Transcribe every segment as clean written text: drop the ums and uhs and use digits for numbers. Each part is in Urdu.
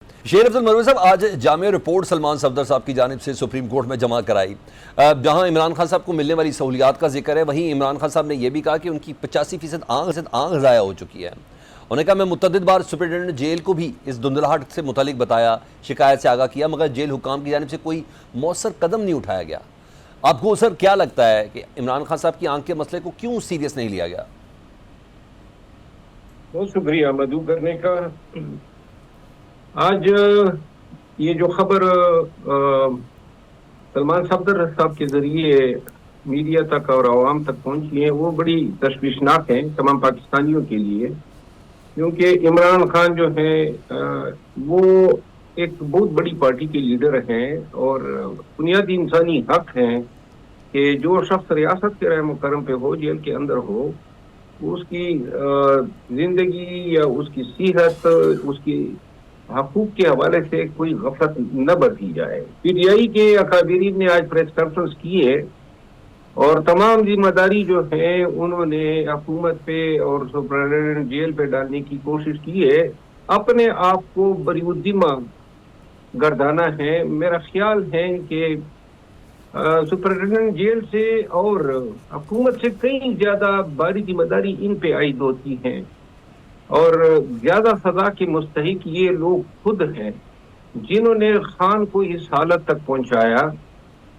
شیر افضل مروی صاحب، آج جامع رپورٹ سلمان صفدر صاحب کی جانب سے سپریم کورٹ میں جمع کرائی، جہاں عمران خان صاحب کو ملنے والی سہولیات کا ذکر ہے، وہیں عمران خان صاحب نے یہ بھی کہا کہ ان کی 85% آنکھ ضائع ہو چکی ہے۔ انہوں نے کہا میں متعدد بار سپرنٹینڈنٹ جیل کو بھی اس دھندلاہٹ سے متعلق بتایا، شکایت سے آگاہ کیا، مگر جیل حکام کی جانب سے کوئی مؤثر قدم نہیں اٹھایا گیا۔ آپ کو سر کیا لگتا ہے کہ عمران خان صاحب کی آنکھ کے مسئلے کو کیوں سیریس نہیں لیا گیا؟ بہت شکریہ مدعو کرنے کا۔ آج یہ جو خبر سلمان صفدر صاحب کے ذریعے میڈیا تک اور عوام تک پہنچی ہے، وہ بڑی تشویشناک ہے تمام پاکستانیوں کے لیے، کیونکہ عمران خان جو ہے وہ ایک بہت بڑی پارٹی کے لیڈر ہیں، اور بنیادی انسانی حق ہیں کہ جو شخص ریاست کے رحم و کرم پہ ہو، جیل کے اندر ہو، اس کی زندگی یا اس کی صحت، اس کی حقوق کے حوالے سے کوئی غفلت نہ برتی جائے۔ پی ٹی آئی کے اکابرین نے آج پریس کانفرنس کی ہے اور تمام ذمہ داری جو ہے انہوں نے حکومت پہ اور سپرنٹینڈنٹ جیل پہ ڈالنے کی کوشش کی ہے، اپنے آپ کو بری الذمہ گردانا ہے۔ میرا خیال ہے کہ سپرنٹینڈنٹ جیل سے اور حکومت سے کئی زیادہ باری ذمہ داری ان پہ عائد ہوتی ہیں، اور زیادہ سزا کے مستحق یہ لوگ خود ہیں جنہوں نے خان کو اس حالت تک پہنچایا۔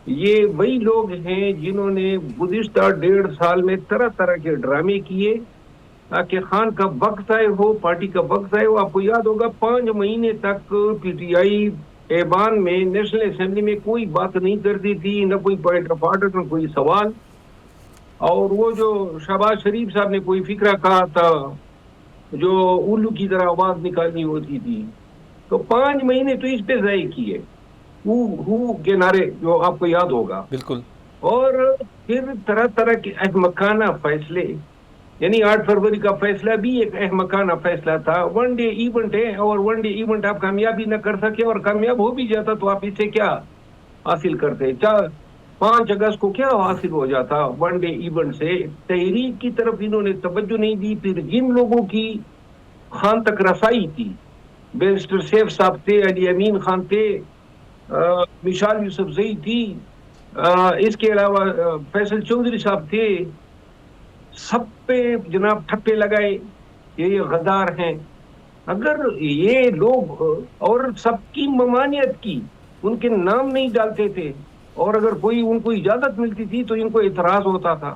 یہ وہی لوگ ہیں جنہوں نے گزشتہ 1.5 سال میں طرح طرح کے ڈرامے کیے تاکہ خان کا وقت ضائع ہو، پارٹی کا وقت ضائع ہو۔ آپ کو یاد ہوگا 5 مہینے تک پی ٹی آئی ایوان میں، نیشنل اسمبلی میں کوئی بات نہیں کرتی تھی، نہ کوئی پوائنٹ آف آرڈر، نہ کوئی سوال، اور وہ جو شہباز شریف صاحب نے کوئی فکرہ کہا تھا جو الو کی طرح آواز نکالنی ہوتی تھی، تو 5 مہینے تو اس پہ ضائع کیے، ہو کے نعرے جو آپ کو یاد ہوگا۔ بالکل۔ اور پھر طرح طرح کے احمقانہ فیصلے، یعنی 8 فروری کا فیصلہ بھی ایک احمقانہ فیصلہ تھا۔ 1 ڈے ایونٹ ہے، اور 1 ڈے ایونٹ آپ کامیابی نہ کر سکے، اور کامیاب ہو بھی جاتا تو آپ اس سے کیا حاصل کرتے؟ 5 اگست کو کیا حاصل ہو جاتا 1 ڈے ایونٹ سے؟ تحریک کی طرف انہوں نے توجہ نہیں دی۔ پھر جن لوگوں کی خان تک رسائی تھی، بیرسٹر سیف صاحب تھے، علی امین خان تھے، مشال یوسف زئی تھی، اس کے علاوہ فیصل چودھری صاحب تھے، سب پہ جناب ٹھپے لگائے کہ یہ غدار ہیں۔ اگر یہ لوگ اور سب کی ممانعت کی، ان کے نام نہیں ڈالتے تھے، اور اگر کوئی ان کو اجازت ملتی تھی تو ان کو اعتراض ہوتا تھا،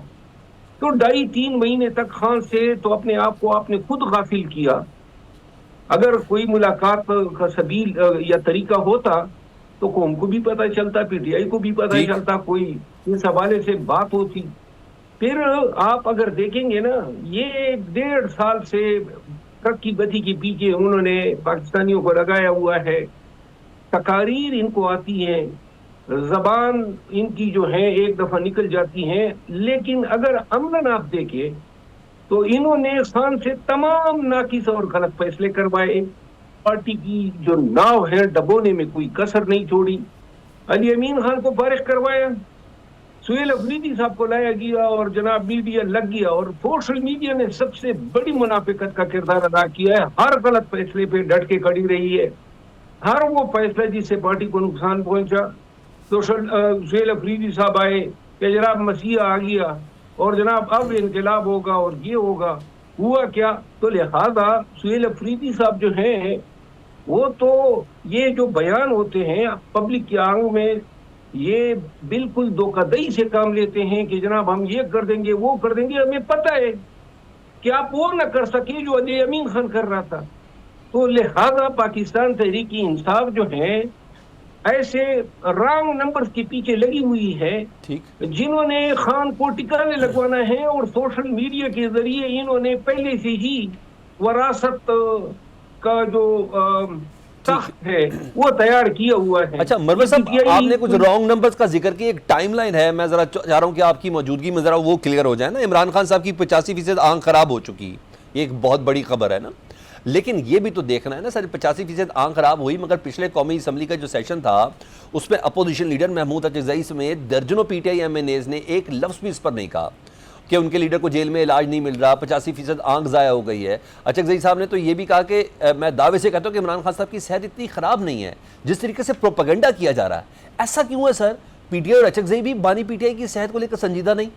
تو 2.5-3 مہینے تک خان سے تو اپنے آپ کو آپ نے خود غافل کیا۔ اگر کوئی ملاقات کا سبیل یا طریقہ ہوتا تو قوم کو بھی پتہ چلتا، پی ٹی آئی کو بھی پتہ چلتا، کوئی اس حوالے سے بات ہوتی۔ پھر آپ اگر دیکھیں گے نا، یہ 1.5 سال سے ٹرک کی گتی کے پیچھے انہوں نے پاکستانیوں کو لگایا ہوا ہے۔ تقاریر ان کو آتی ہیں، زبان ان کی جو ہے ایک دفعہ نکل جاتی ہیں، لیکن اگر عملاً آپ دیکھیں تو انہوں نے خان سے تمام ناقص اور غلط فیصلے کروائے۔ پارٹی کی جو ناؤ ہے ڈبونے میں کوئی کسر نہیں چھوڑی۔ علی امین خان کو فارغ کروایا، سہیل افریدی صاحب کو لایا گیا، اور جناب میڈیا لگ گیا، اور سوشل میڈیا نے سب سے بڑی منافقت کا کردار ادا کیا ہے۔ ہر غلط فیصلے پہ ڈٹ کے کھڑی رہی ہے، ہر وہ فیصلہ جس سے پارٹی کو نقصان پہنچا۔ سہیل افریدی صاحب آئے کہ جناب مسیح آ گیا، اور جناب اب انقلاب ہوگا اور یہ ہوگا، ہوا کیا؟ تو لہذا سہیل افریدی صاحب جو ہیں وہ تو یہ جو بیان ہوتے ہیں پبلک کی آنکھوں میں، یہ بالکل دھوکہ دہی سے کام لیتے ہیں کہ جناب ہم یہ کر دیں گے، وہ کر دیں گے۔ ہمیں پتہ ہے کہ آپ وہ نہ کر سکے جو علی امین خان کر رہا تھا۔ تو لہذا پاکستان تحریک انصاف جو ہے ایسے رانگ نمبرز کے پیچھے لگی ہوئی ہے، جنہوں نے خان کو ٹکانے لگوانا ہے، اور سوشل میڈیا کے ذریعے انہوں نے پہلے سے ہی وراثت کا جو تخت ہے وہ تیار کیا ہوا ہے۔ اچھا مروی صاحب، آپ نے کچھ رانگ نمبرز کا ذکر کیا، ایک ٹائم لائن ہے، میں ذرا چاہ رہا ہوں کہ آپ کی موجودگی میں ذرا وہ کلیئر ہو جائے نا۔ عمران خان صاحب کی 85% آنکھ خراب ہو چکی، یہ ایک بہت بڑی خبر ہے نا، لیکن یہ بھی تو دیکھنا ہے نا سر، 85% آنکھ خراب ہوئی، مگر پچھلے قومی اسمبلی کا جو سیشن تھا اس میں اپوزیشن لیڈر محمود اچکزئی سمیت درجنوں P T I M N As نے ایک لفظ بھی اس پر نہیں کہا۔ کہ ان کے لیڈر کو جیل میں علاج نہیں مل رہا, 85% آنکھ ضائع ہو گئی ہے. اچکزئی صاحب نے تو یہ بھی کہا کہ میں دعوے سے کہتا ہوں کہ عمران خان صاحب کی صحت اتنی خراب نہیں ہے جس طریقے سے پروپیگنڈا کیا جا رہا ہے. ایسا کیوں ہے سر؟ پی ٹی آئی اور اچکزئی بھی بانی پی ٹی آئی کی صحت کو لے کر سنجیدہ نہیں؟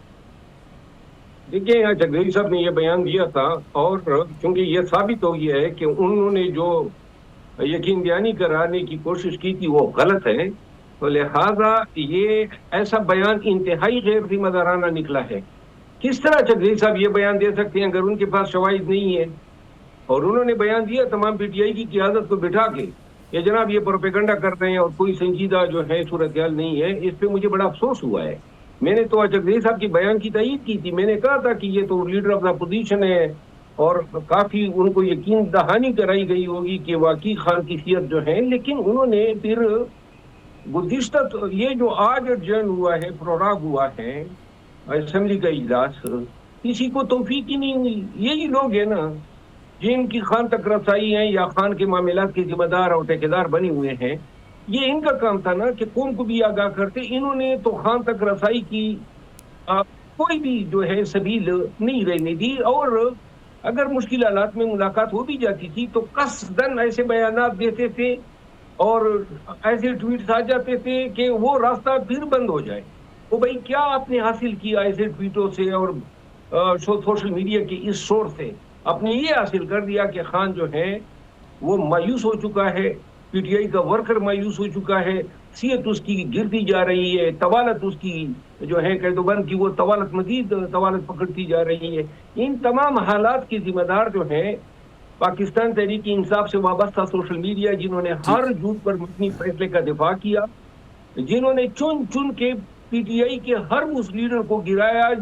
دیکھیں اچکزئی صاحب نے یہ بیان دیا تھا, اور چونکہ یہ ثابت ہو گیا ہے کہ انہوں نے جو یقین دہانی کرانے کی کوشش کی تھی وہ غلط ہے, تو لہذا یہ ایسا بیان انتہائی غیر ذمہ دارانہ نکلا ہے. کس طرح اچکزئی صاحب یہ بیان دے سکتے ہیں اگر ان کے پاس شواہد نہیں ہے؟ اور انہوں نے بیان دیا تمام پی ٹی آئی کی قیادت کو بٹھا کے کہ جناب یہ پروپیگنڈا کر رہے ہیں اور کوئی سنجیدہ جو ہے صورتحال نہیں ہے. اس پہ مجھے بڑا افسوس ہوا ہے. میں نے تو اچکزئی صاحب کے بیان کی تائید کی تھی. میں نے کہا تھا کہ یہ تو لیڈر آف دا اپوزیشن ہے اور کافی ان کو یقین دہانی کرائی گئی ہوگی کہ واقعی خان کی صحت جو ہے, لیکن انہوں نے پھر گزشتہ یہ جو آج ایڈجرن ہوا ہے, پروراگ ہوا ہے اسمبلی کا اجلاس, کسی کو توفیق ہی نہیں ہوئی. یہی لوگ ہیں نا جن کی خان تک رسائی ہیں یا خان کے معاملات کے ذمہ دار اور ٹھیکیدار بنے ہوئے ہیں, یہ ان کا کام تھا نا کہ قوم کو بھی آگاہ کرتے. انہوں نے تو خان تک رسائی کی کوئی بھی جو ہے سبیل نہیں رہنے دی, اور اگر مشکل حالات میں ملاقات ہو بھی جاتی تھی تو قصداً ایسے بیانات دیتے تھے اور ایسے ٹویٹس آ جاتے تھے کہ وہ راستہ پھر بند ہو جائے. وہ بھائی کیا آپ نے حاصل کیا ایسے ٹویٹوں سے اور سوشل میڈیا کے اس شور سے؟ آپ نے یہ حاصل کر دیا کہ خان جو ہے وہ مایوس ہو چکا ہے, پی ٹی آئی کا ورکر مایوس ہو چکا ہے, صحت اس کی گرتی جا رہی ہے, طوالت اس کی جو ہے قیدوبند کی وہ طوالت مزید طوالت پکڑتی جا رہی ہے. ان تمام حالات کی ذمہ دار جو ہے پاکستان تحریک انصاف سے وابستہ سوشل میڈیا, جنہوں نے ہر جھوٹ پر مبنی فیصلے کا دفاع کیا, جنہوں نے چن چن کے پی ٹی آئی کے ہر اس لیڈر کو گرایا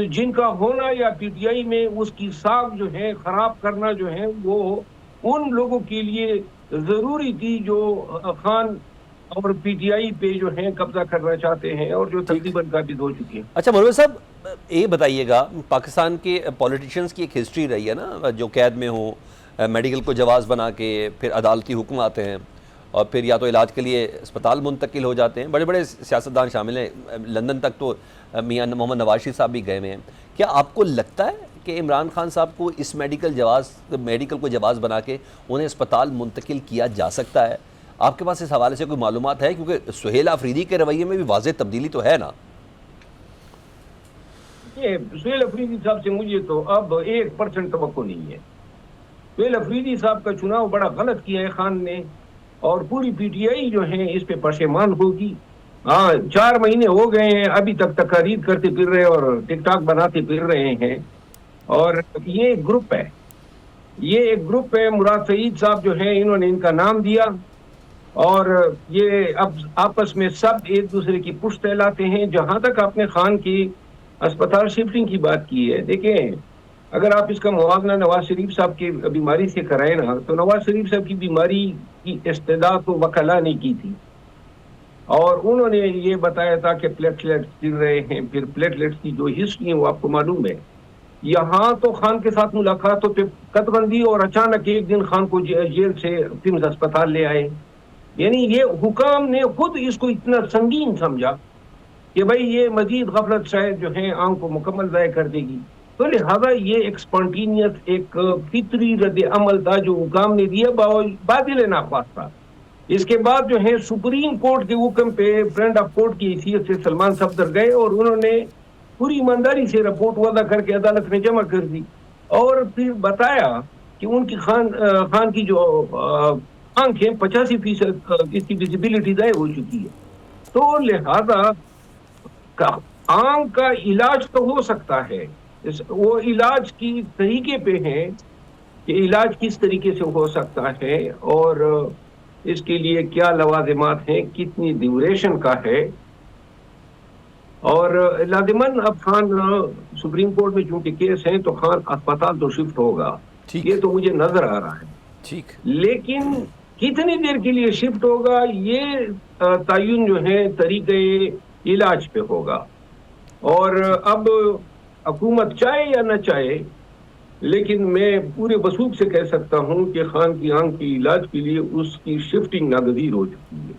جن کا ہونا یا پی ٹی آئی میں اس کی ساکھ جو ہے خراب کرنا جو ہے وہ ان لوگوں کے لیے ضروری تھی جو خان اور پی ٹی آئی پہ جو ہے قبضہ کرنا چاہتے ہیں اور جو تقریباً قابض ہو چکی ہیں. اچھا مروی صاحب یہ بتائیے گا, پاکستان کے پولیٹیشنز کی ایک ہسٹری رہی ہے نا, جو قید میں ہوں, میڈیکل کو جواز بنا کے پھر عدالتی حکم آتے ہیں اور پھر یا تو علاج کے لیے اسپتال منتقل ہو جاتے ہیں. بڑے بڑے سیاستدان شامل ہیں, لندن تک تو میاں محمد نواز شریف صاحب بھی گئے ہوئے ہیں. کیا آپ کو لگتا ہے کہ عمران خان صاحب کو اس میڈیکل کو جواز بنا کے انہیں اسپتال منتقل کیا جا سکتا ہے؟ آپ کے پاس اس حوالے سے کوئی معلومات ہے؟ کیونکہ سہیل آفریدی کے رویے میں بھی واضح تبدیلی تو ہے نا. سہیل آفریدی صاحب سے مجھے تو اب 1% توقع نہیں ہے. سہیل آفریدی صاحب کا چناؤ بڑا غلط کیا ہے خان نے, اور پوری پی ٹی آئی جو ہے اس پہ پشیمان ہوگی. 4 مہینے ہو گئے ہیں ابھی تک تقاریر کرتے پھر رہے اور ٹک ٹاک بناتے پھر رہے ہیں. اور یہ ایک گروپ ہے, مراد سعید صاحب جو ہے انہوں نے ان کا نام دیا, اور یہ اب آپس میں سب ایک دوسرے کی پشت پھیلاتے ہیں. جہاں تک آپ نے خان کی اسپتال شفٹنگ کی بات کی ہے, دیکھیں اگر آپ اس کا موازنہ نواز شریف صاحح کی بیماری سے کرائیں نا, تو نواز شریف صاحب کی بیماری کی استدعا تو وکلا نے کی تھی, اور انہوں نے یہ بتایا تھا کہ پلیٹلیٹس گر رہے ہیں. پھر پلیٹلیٹس کی جو ہسٹری ہے وہ آپ کو معلوم ہے. یہاں تو خان کے ساتھ ملاقاتوں پہ قط بندی, اور اچانک ایک دن خان کو جیل سے پمز اسپتال لے آئے. یعنی یہ حکام نے خود اس کو اتنا سنگین سمجھا کہ بھائی یہ مزید غفلت شاید جو ہے آنکھ کو مکمل ضائع کر دے گی. تو لہذا یہ ایک اسپونٹینیس ایک فطری رد عمل تھا جو حکام نے دیا بادل ناخواستہ. اس کے بعد جو ہے سپریم کورٹ کے حکم پہ فرینڈ آف کورٹ کی حیثیت سے سلمان صفدر گئے, اور انہوں نے پوری ایمانداری سے رپورٹ وضع کر کے عدالت میں جمع کر دی, اور پھر بتایا کہ ان کی خان کی جو آنکھیں 85% اس کی ویزیبلٹی ضائع ہو چکی ہے. تو لہذا آنکھ کا علاج تو ہو سکتا ہے, وہ علاج کی طریقے پہ ہے کہ علاج کس طریقے سے ہو سکتا ہے اور اس کے لیے کیا لوازمات ہیں, کتنی ڈیوریشن کا ہے. اور لازماً اب خان سپریم کورٹ میں چونکہ کیس ہیں تو خان اسپتال تو شفٹ ہوگا, یہ تو مجھے نظر آ رہا ہے. ٹھیک, لیکن کتنی دیر کے لیے شفٹ ہوگا یہ تعین جو ہے طریقے علاج پہ ہوگا. اور اب حکومت چاہے یا نہ چاہے, لیکن میں پورے وثوق سے کہہ سکتا ہوں کہ خان کی آنکھ کی علاج کے لیے اس کی شفٹنگ ناگزیر ہو چکی ہے.